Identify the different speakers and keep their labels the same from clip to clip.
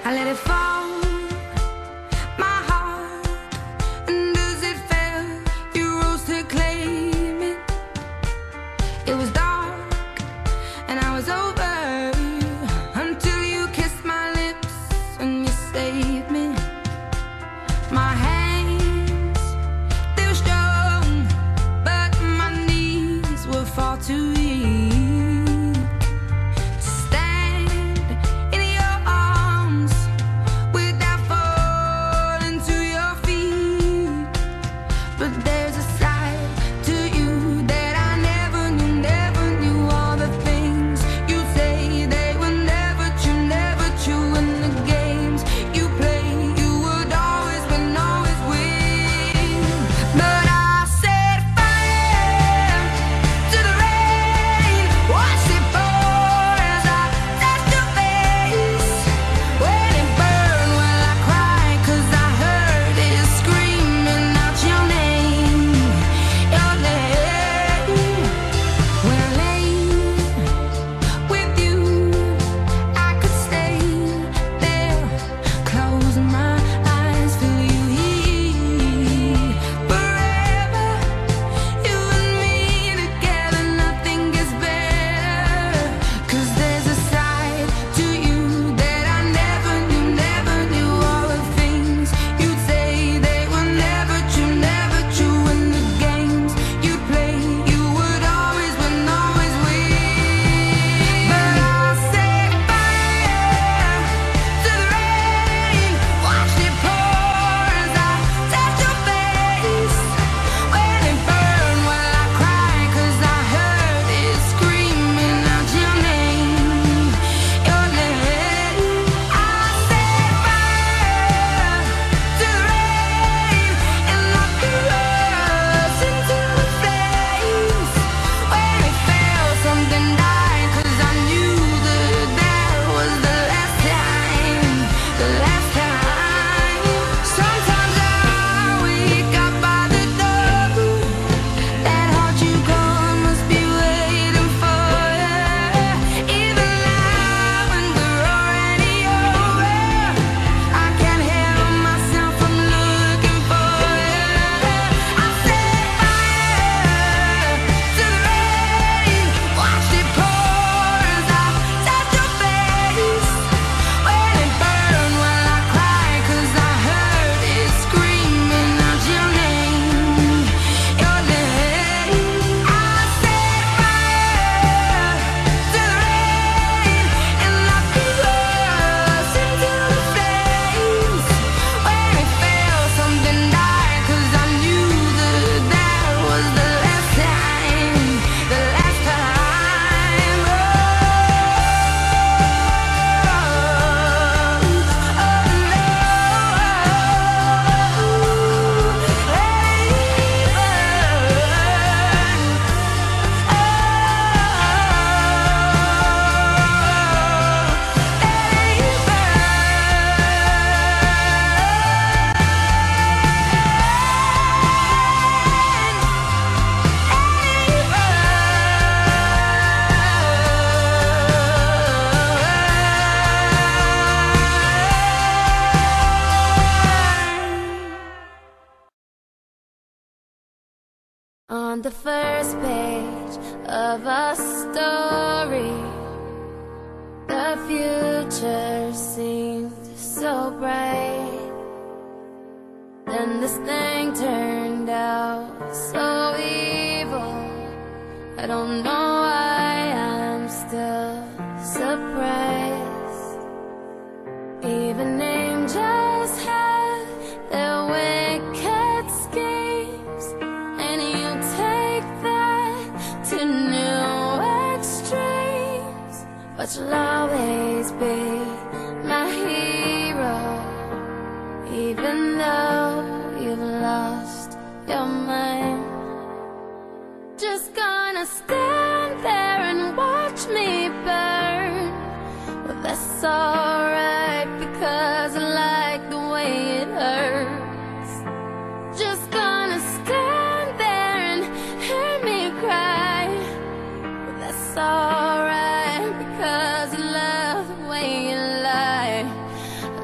Speaker 1: I let it fall, my heart, and as it fell, you rose to claim it. It was dark, and I was over, until you kissed my lips and you saved me. My hands, they were strong, but my knees were far too weak.
Speaker 2: On the first page of a story, the future seemed so bright. Then this thing turned out so evil. I don't know why I'm still surprised. Even angels have their wicked schemes, and you take that to new extremes. But you'll always be my hero, even though you've lost your mind. Just gonna stand there and watch me burn. Well, that's alright, because I like the way it hurts. Just gonna stand there and hear me cry. Well, that's alright, because I love the way you lie. I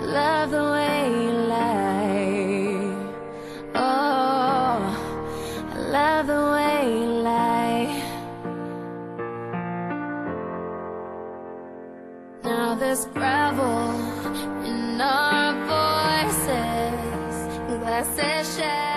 Speaker 2: love the way you lie. Now there's gravel in our voices, glasses shattered.